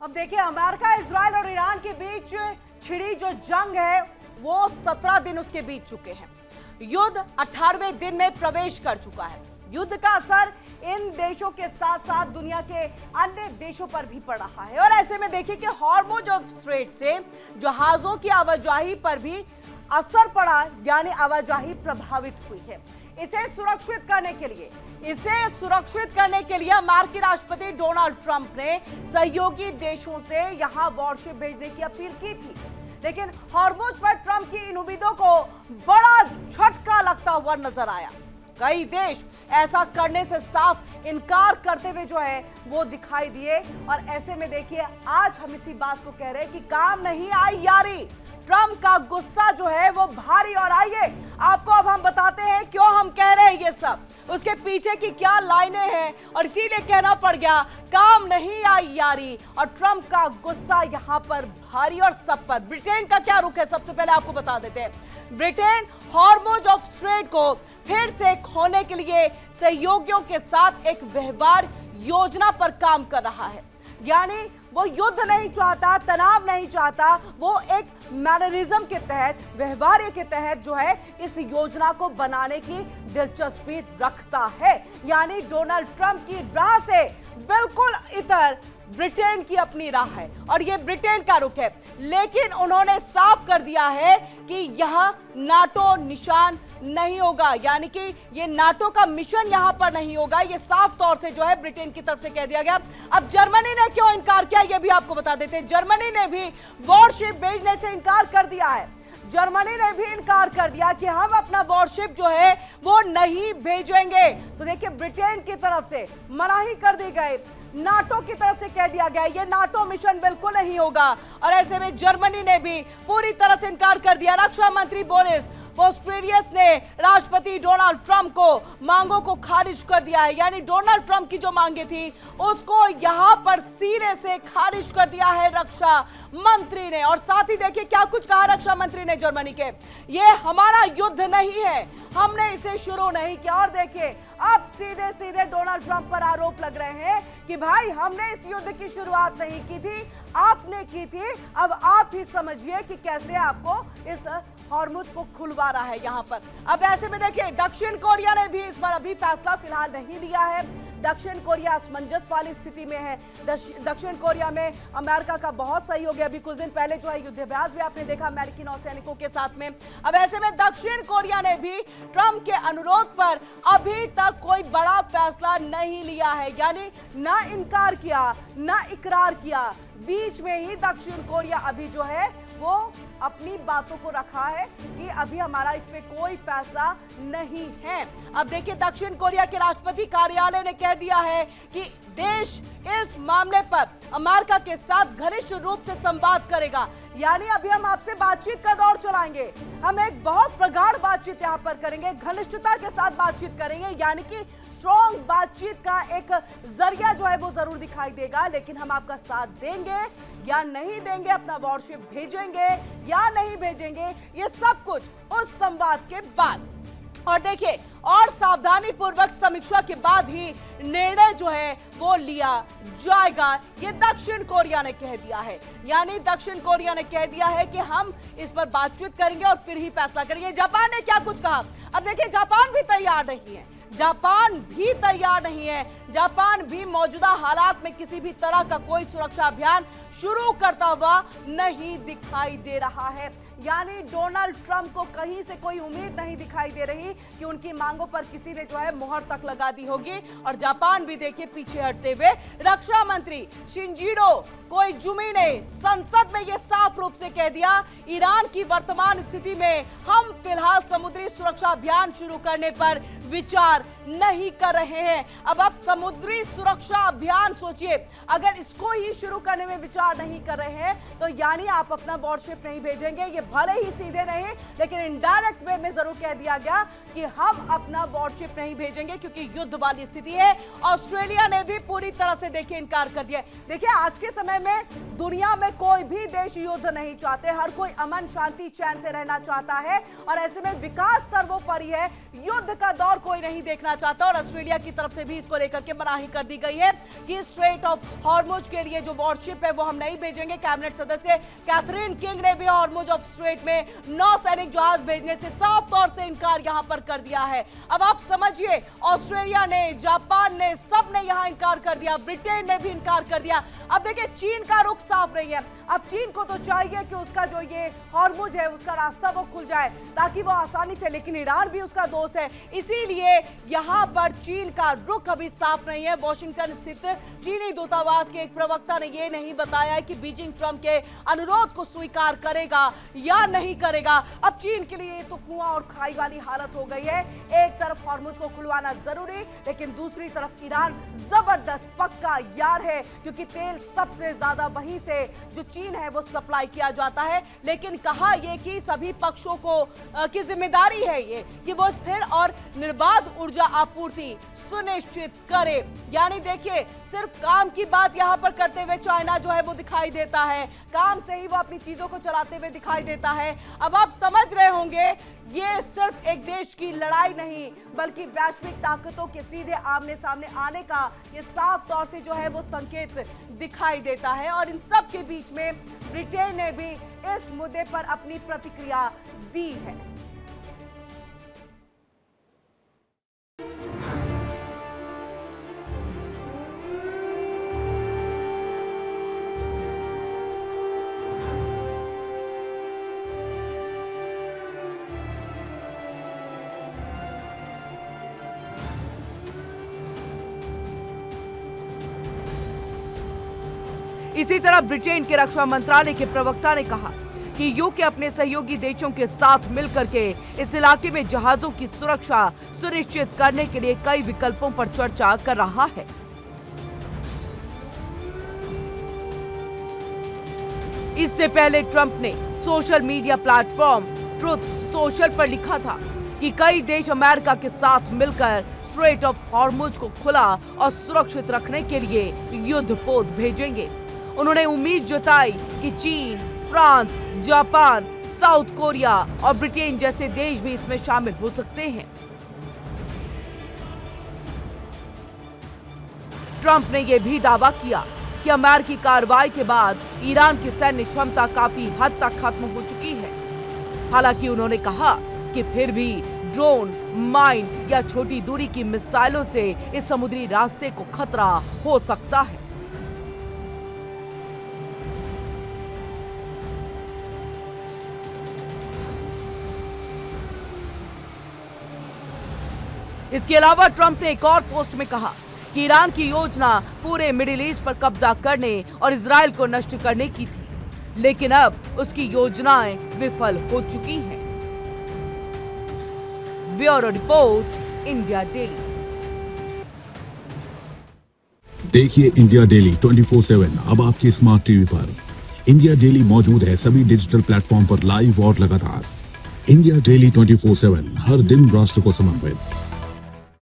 अब देखिए, America, Israel और ईरान के बीच छिड़ी जो जंग है वो 17 दिन उसके बीत चुके हैं। युद्ध 18वें दिन में प्रवेश कर चुका है। युद्ध का असर इन देशों के साथ साथ दुनिया के अन्य देशों पर भी पड़ रहा है और ऐसे में देखिए कि हॉर्मुज ऑफ स्ट्रेट से जहाजों की आवाजाही पर भी असर पड़ा, यानी आवाजाही प्रभावित हुई है। इसे सुरक्षित करने के लिए अमेरिकी राष्ट्रपति डोनाल्ड ट्रंप ने सहयोगी देशों से यहां वॉरशिप भेजने की अपील की थी, लेकिन हॉर्मुज पर ट्रंप की इन उम्मीदों को बड़ा झटका लगता हुआ नजर आया। कई देश ऐसा करने से साफ इनकार करते हुए जो है वो दिखाई दिए और ऐसे में देखिए आज हम इसी बात को कह रहे हैं कि काम नहीं आई यारी। ट्रंप का गुस्सा जो है वो भारी, और आइए आपको अब हम बताते हैं क्यों हम कह रहे हैं ये सब, उसके पीछे की क्या लाइनें हैं और इसीलिए कहना पड़ गया काम नहीं आई यारी। और ट्रंप का गुस्सा यहां पर भारी और सब पर। ब्रिटेन का क्या रुख है, सबसे पहले आपको बता देते हैं। ब्रिटेन हॉर्मुज ऑफ स्ट्रेट को फिर से खोलने के लिए सहयोगियों के साथ एक व्यवहार योजना पर काम कर रहा है, यानी वो युद्ध नहीं चाहता, तनाव नहीं चाहता, वो एक मैनरिज्म के तहत, व्यवहार के तहत जो है इस योजना को बनाने की दिलचस्पी रखता है। यानी डोनाल्ड ट्रंप की राह से बिल्कुल इतर ब्रिटेन की अपनी राह है और ये ब्रिटेन का रुख है, लेकिन उन्होंने साफ कर दिया है कि यहां नाटो निशान नहीं होगा, यानी कि ये नाटो का मिशन यहां पर नहीं होगा। ये साफ तौर से जो है ब्रिटेन की तरफ से कह दिया गया। अब जर्मनी ने क्यों इनकार किया ये भी आपको बता देते हैं। जर्मनी ने भी वॉरशिप भेजने से इनकार कर दिया है। जर्मनी ने भी इनकार कर दिया कि हम अपना वॉरशिप जो है वो नहीं भेजेंगे। तो देखिए ब्रिटेन की तरफ से मनाही कर दी गई, नाटो की तरफ से कह दिया गया ये नाटो मिशन बिल्कुल नहीं होगा और ऐसे में जर्मनी ने भी पूरी तरह से इनकार कर दिया। रक्षा मंत्री बोरिस पिस्टोरियस ने राष्ट्रपति डोनाल्ड ट्रंप को मांगों को खारिज कर दिया है, यानी डोनाल्ड ट्रंप की जो मांगे थी उसको यहां पर सिरे से खारिज कर दिया है रक्षा मंत्री ने। और साथ ही देखिए क्या कुछ कहा रक्षा मंत्री ने जर्मनी के, ये हमारा युद्ध नहीं है, हमने इसे शुरू नहीं किया। और देखिए अब सीधे सीधे डोनाल्ड ट्रंप पर आरोप लग रहे हैं कि भाई हमने इस युद्ध की शुरुआत नहीं की थी, आपने की थी। अब आप ही समझिए कि कैसे आपको इस हॉर्मुज को खुलवा रहा है यहां पर। अब ऐसे में देखिए दक्षिण कोरिया ने भी इस पर अभी फैसला फिलहाल नहीं लिया है। दक्षिण कोरिया असमंजस वाली स्थिति में है। दक्षिण कोरिया में अमेरिका का बहुत सहयोग है। अभी कुछ दिन पहले जो है युद्धाभ्यास भी आपने देखा अमेरिकी नौसैनिकों के साथ में। अब ऐसे में दक्षिण कोरिया ने भी ट्रंप के अनुरोध पर अभी तक कोई बड़ा फैसला नहीं लिया है, यानी ना इनकार किया ना इकरार किया, बीच में ही दक्षिण कोरिया अभी जो है वो अपनी बातों को रखा है कि अभी हमारा इस पे कोई फैसला नहीं है। अब देखिए दक्षिण कोरिया के राष्ट्रपति कार्यालय ने कह दिया है कि देश इस मामले पर अमेरिका के साथ घनिष्ठ रूप से संवाद करेगा, यानी अभी हम आपसे बातचीत का दौर चलाएंगे, हम एक बहुत प्रगाढ़ बातचीत यहाँ पर करेंगे, घनिष्ठता के साथ बातचीत करेंगे, यानी कि स्ट्रॉन्ग बातचीत का एक जरिया जो है वो जरूर दिखाई देगा। लेकिन हम आपका साथ देंगे या नहीं देंगे, अपना वॉरशिप भेजेंगे या नहीं भेजेंगे, ये सब कुछ उस संवाद के बाद। और देखिए और सावधानी पूर्वक समीक्षा के बाद ही निर्णय जो है वो लिया जाएगा, ये दक्षिण कोरिया ने कह दिया है। यानी दक्षिण कोरिया ने कह दिया है कि हम इस पर बातचीत करेंगे और फिर ही फैसला करेंगे। जापान ने क्या कुछ कहा, अब देखिए जापान भी तैयार नहीं है, जापान भी मौजूदा हालात में किसी भी तरह का कोई सुरक्षा अभियान शुरू करता हुआ नहीं दिखाई दे रहा है। यानी डोनाल्ड ट्रंप को कहीं से कोई उम्मीद नहीं दिखाई दे रही कि उनकी मांगों पर किसी ने जो है मोहर तक लगा दी होगी। और जापान भी देखिए पीछे हटते हुए रक्षा मंत्री शिंजिरो कोइजुमी ने संसद में यह साफ रूप से कह दिया ईरान की वर्तमान स्थिति में हम फिलहाल समुद्री सुरक्षा अभियान शुरू करने पर विचार नहीं कर रहे हैं। अब आप समुद्री सुरक्षा अभियान सोचिए, अगर इसको ही शुरू करने में विचार नहीं कर रहे हैं तो यानी आप अपना वॉरशिप नहीं भेजेंगे। ये भले ही सीधे नहीं लेकिन इनडायरेक्ट वे में जरूर कह दिया गया कि हम अपना वॉरशिप नहीं भेजेंगे क्योंकि युद्ध वाली स्थिति है। ऑस्ट्रेलिया ने भी पूरी तरह से देखिए इनकार कर दिया। देखिए आज के समय ऐसे में दुनिया में कोई भी देश युद्ध नहीं चाहते, हर कोई अमन शांति चैन से रहना चाहता है और ऐसे में विकास सर्वोपरि है, युद्ध का दौर कोई नहीं देखना चाहता। और ऑस्ट्रेलिया की तरफ से भी इसको लेकर के मनाही कर दी गई है कि स्ट्रेट ऑफ हॉर्मुज के लिए जो वॉरशिप है वो हम नहीं भेजेंगे। कैबिनेट सदस्य कैथरीन किंग ने भी हॉर्मुज ऑफ स्ट्रेट में नौसैनिक जहाज भेजने से साफ तौर से इनकार यहां पर कर दिया है। अब आप समझिए, ऑस्ट्रेलिया ने, जापान ने, सब ने यहां इनकार कर दिया, ब्रिटेन ने भी इनकार कर दिया। अब देखिए चीन का रुख साफ नहीं है। अब चीन को तो चाहिए कि उसका जो ये हॉर्मुज है उसका रास्ता वो खुल जाए ताकि वो आसानी से, लेकिन ईरान भी उसका दोस्त है, इसीलिए यहां पर चीन का रुख अभी साफ नहीं है। वॉशिंगटन स्थित चीनी दूतावास के एक प्रवक्ता ने यह नहीं बताया है कि बीजिंग ट्रंप के अनुरोध को स्वीकार करेगा या नहीं करेगा। अब चीन के लिए तो कुआं और खाई वाली हालत हो गई है। एक तरफ हॉर्मुज को खुलवाना जरूरी, लेकिन दूसरी तरफ ईरान जबरदस्त पक्का यार है, क्योंकि तेल सबसे ज्यादा वहीं से जो चीन है वो सप्लाई किया जाता है। लेकिन कहा यह कि सभी पक्षों को की जिम्मेदारी है ये कि वो स्थिर और निर्बाध ऊर्जा आपूर्ति सुनिश्चित करे। यानी देखिए, सिर्फ काम की बात यहां पर करते हुए चाइना जो है वो दिखाई देता है, काम से ही वो अपनी चीजों को चलाते हुए दिखाई देता है। अब आप समझ रहे होंगे, ये सिर्फ एक देश की लड़ाई नहीं बल्कि वैश्विक ताकतों के सीधे आमने सामने आने का ये साफ तौर से जो है वो संकेत दिखाई देता है। और इन सब के बीच में ब्रिटेन ने भी इस मुद्दे पर अपनी प्रतिक्रिया दी है। इसी तरह ब्रिटेन के रक्षा मंत्रालय के प्रवक्ता ने कहा कि यूके अपने सहयोगी देशों के साथ मिलकर के इस इलाके में जहाजों की सुरक्षा सुनिश्चित करने के लिए कई विकल्पों पर चर्चा कर रहा है। इससे पहले ट्रंप ने social media platform truth social पर लिखा था कि कई देश अमेरिका के साथ मिलकर स्ट्रेट ऑफ हॉर्मुज को खुला और सुरक्षित रखने के लिए युद्धपोत भेजेंगे। उन्होंने उम्मीद जताई कि चीन, फ्रांस, जापान, साउथ कोरिया और ब्रिटेन जैसे देश भी इसमें शामिल हो सकते हैं। ट्रंप ने यह भी दावा किया कि अमेरिकी कार्रवाई के बाद ईरान की सैन्य क्षमता काफी हद तक खत्म हो चुकी है। हालांकि उन्होंने कहा कि फिर भी ड्रोन, माइन या छोटी दूरी की मिसाइलों से इस समुद्री रास्ते को खतरा हो सकता है। इसके अलावा ट्रंप ने एक और पोस्ट में कहा कि ईरान की योजना पूरे मिडिल ईस्ट पर कब्जा करने और इजराइल को नष्ट करने की थी, लेकिन अब उसकी योजनाएं विफल हो चुकी हैं। Bureau report, India daily. देखिए इंडिया डेली 24/7 अब आपके स्मार्ट टीवी पर। इंडिया डेली मौजूद है सभी डिजिटल प्लेटफॉर्म पर लाइव और लगातार। इंडिया डेली 24/7 हर दिन राष्ट्र को समर्पित।